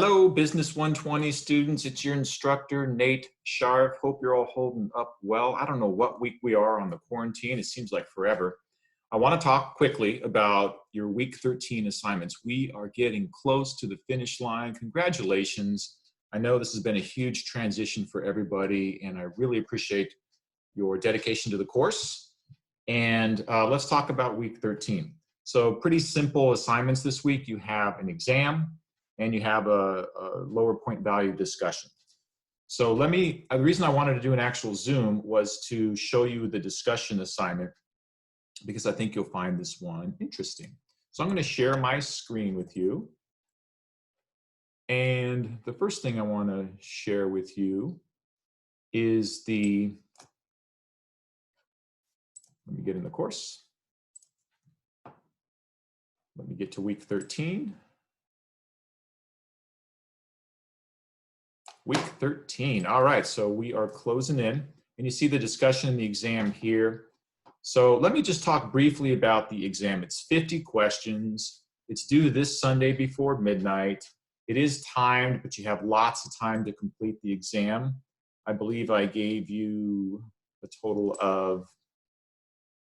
Hello, Business 120 students. It's your instructor, Nate Sharf. Hope you're all holding up well. I don't know what week we are on the quarantine. It seems like forever. I want to talk quickly about your week 13 assignments. We are getting close to the finish line. Congratulations. I know this has been a huge transition for everybody, and I really appreciate your dedication to the course. And let's talk about week 13. So pretty simple assignments this week. You have an exam, and you have a lower point value discussion. So the reason I wanted to do an actual Zoom was to show you the discussion assignment because I think you'll find this one interesting. So I'm going to share my screen with you. And the first thing I want to share with you is let me get in the course. Let me get to week 13. Week 13. All right, so we are closing in, and you see the discussion in the exam here. So let me just talk briefly about the exam. It's 50 questions. It's due this Sunday before midnight. It is timed, but you have lots of time to complete the exam. I believe I gave you a total of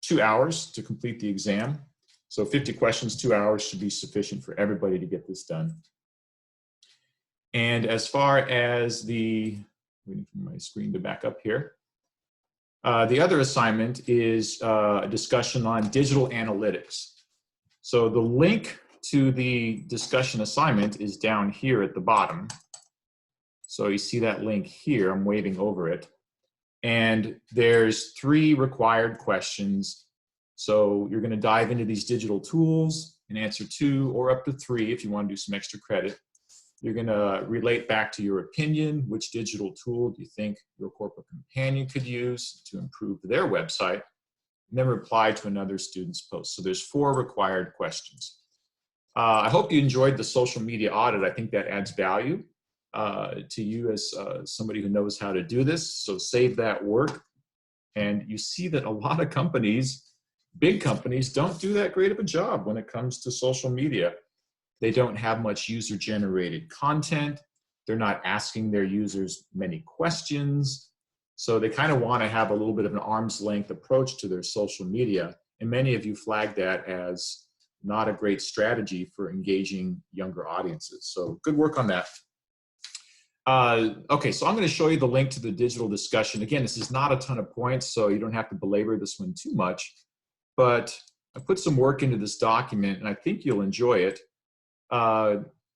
2 hours to complete the exam. So 50 questions, 2 hours should be sufficient for everybody to get this done. And as far as waiting for my screen to back up here, the other assignment is a discussion on digital analytics. So the link to the discussion assignment is down here at the bottom. So you see that link here, I'm waving over it. And there's 3 required questions. So you're gonna dive into these digital tools and answer 2 or up to 3 if you wanna do some extra credit. You're going to relate back to your opinion, which digital tool do you think your corporate companion could use to improve their website, and then reply to another student's post. So there's 4 required questions. I hope you enjoyed the social media audit. I think that adds value to you as somebody who knows how to do this. So save that work. And you see that a lot of companies, big companies, don't do that great of a job when it comes to social media. They don't have much user-generated content. They're not asking their users many questions. So they kind of want to have a little bit of an arm's length approach to their social media. And many of you flagged that as not a great strategy for engaging younger audiences. So good work on that. Okay, so I'm going to show you the link to the digital discussion. Again, this is not a ton of points, so you don't have to belabor this one too much. But I put some work into this document, and I think you'll enjoy it.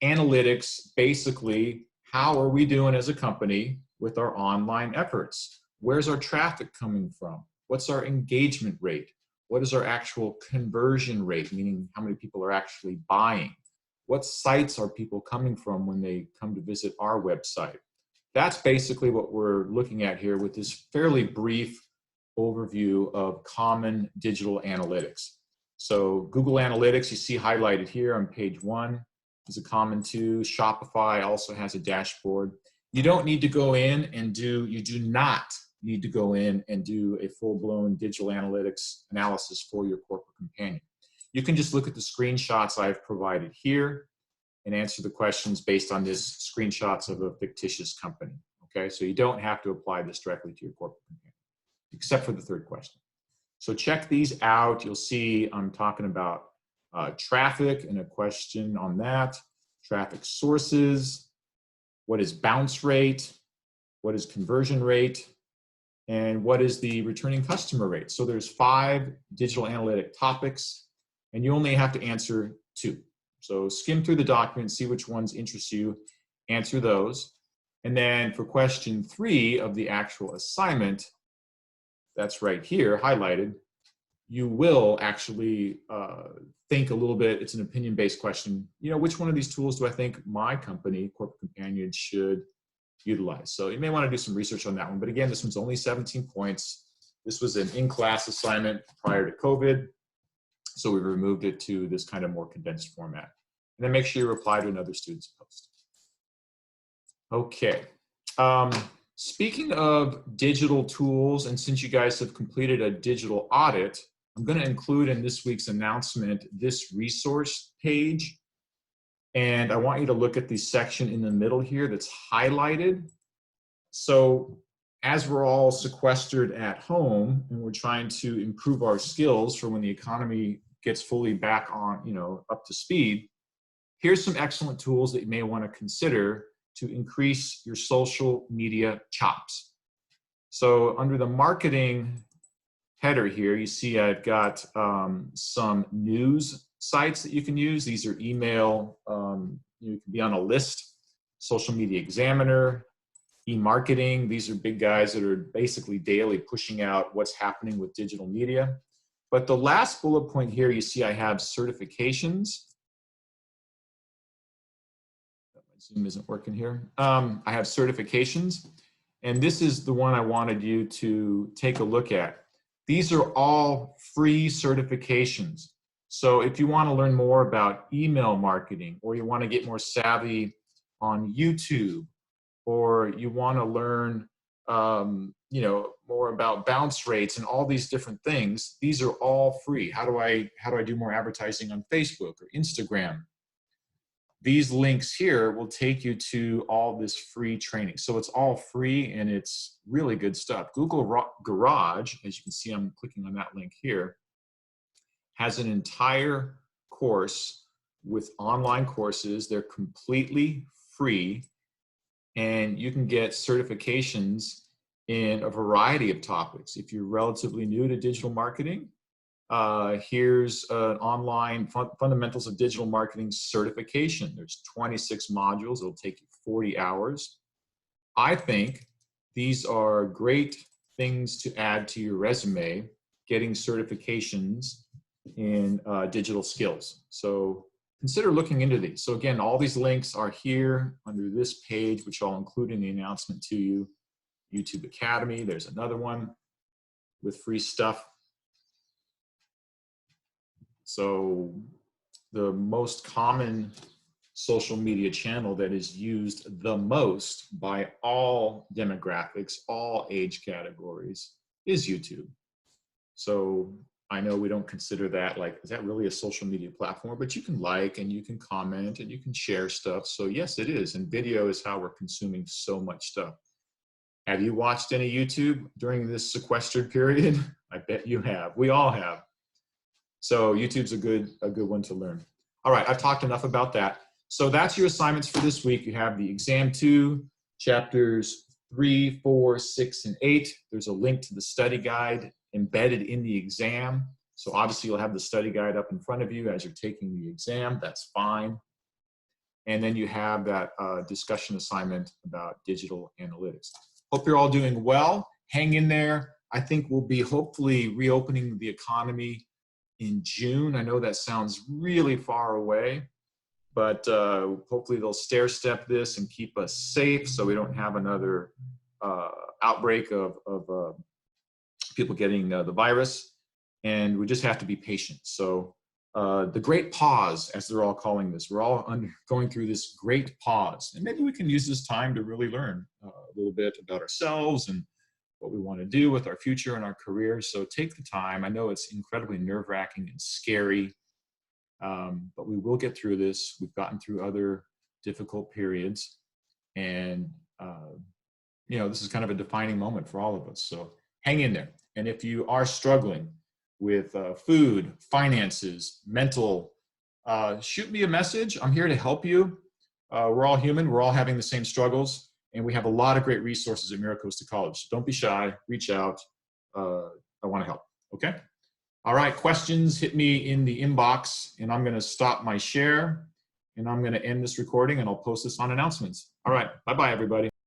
Analytics, basically, how are we doing as a company with our online efforts? Where's our traffic coming from? What's our engagement rate? What is our actual conversion rate, meaning how many people are actually buying? What sites are people coming from when they come to visit our website? That's basically what we're looking at here with this fairly brief overview of common digital analytics. So Google Analytics, you see highlighted here on page 1, is a common 2. Shopify also has a dashboard. You don't need to go in and you do not need to go in and do a full-blown digital analytics analysis for your corporate companion. You can just look at the screenshots I've provided here and answer the questions based on these screenshots of a fictitious company. Okay, so you don't have to apply this directly to your corporate companion, except for the 3rd question. So check these out. You'll see I'm talking about traffic and a question on that, traffic sources, what is bounce rate, what is conversion rate, and what is the returning customer rate. So there's 5 digital analytic topics, and you only have to answer 2. So skim through the document, see which ones interest you, answer those. And then for question 3 of the actual assignment, that's right here, highlighted, you will actually think a little bit. It's an opinion-based question. You know, which one of these tools do I think my company, Corporate Companion, should utilize? So you may want to do some research on that one. But again, this one's only 17 points. This was an in-class assignment prior to COVID. So we removed it to this kind of more condensed format. And then make sure you reply to another student's post. Okay. Speaking of digital tools, and since you guys have completed a digital audit, I'm going to include in this week's announcement this resource page. And I want you to look at the section in the middle here that's highlighted. So as we're all sequestered at home and we're trying to improve our skills for when the economy gets fully back on, up to speed, here's some excellent tools that you may want to consider to increase your social media chops. So under the marketing header here, you see I've got some news sites that you can use. These are email, you can be on a list, Social Media Examiner, eMarketing. These are big guys that are basically daily pushing out what's happening with digital media. But the last bullet point here, you see I have certifications. My Zoom isn't working here. I have certifications, and this is the one I wanted you to take a look at. These are all free certifications. So if you want to learn more about email marketing, or you want to get more savvy on YouTube, or you want to learn more about bounce rates and all these different things, these are all free. How do I do more advertising on Facebook or Instagram? These links here will take you to all this free training. So it's all free and it's really good stuff. Google Garage, as you can see, I'm clicking on that link here, has an entire course with online courses. They're completely free, and you can get certifications in a variety of topics. If you're relatively new to digital marketing, here's an online Fundamentals of Digital Marketing certification. There's 26 modules. It'll take you 40 hours. I think these are great things to add to your resume, getting certifications in digital skills. So consider looking into these. So again, all these links are here under this page, which I'll include in the announcement to you. YouTube Academy, there's another one with free stuff. So the most common social media channel that is used the most by all demographics, all age categories, is YouTube. So I know we don't consider that like, is that really a social media platform? But you can like, and you can comment, and you can share stuff. So yes, it is. And video is how we're consuming so much stuff. Have you watched any YouTube during this sequestered period? I bet you have. We all have. So YouTube's a good one to learn. All right, I've talked enough about that. So that's your assignments for this week. You have the exam 2, chapters 3, 4, 6, and 8. There's a link to the study guide embedded in the exam. So obviously you'll have the study guide up in front of you as you're taking the exam. That's fine. And then you have that discussion assignment about digital analytics. Hope you're all doing well. Hang in there. I think we'll be hopefully reopening the economy in June. I know that sounds really far away, but hopefully they'll stair-step this and keep us safe so we don't have another outbreak of people getting the virus. And we just have to be patient. So the great pause, as they're all calling this, we're all going through this great pause. And maybe we can use this time to really learn a little bit about ourselves and what we want to do with our future and our career. So take the time. I know it's incredibly nerve-wracking and scary, but we will get through this. We've gotten through other difficult periods. And, this is kind of a defining moment for all of us. So hang in there. And if you are struggling with food, finances, mental, shoot me a message. I'm here to help you. We're all human. We're all having the same struggles. And we have a lot of great resources at MiraCosta College. So don't be shy. Reach out. I want to help. Okay? All right. Questions, hit me in the inbox. And I'm going to stop my share. And I'm going to end this recording. And I'll post this on announcements. All right. Bye-bye, everybody.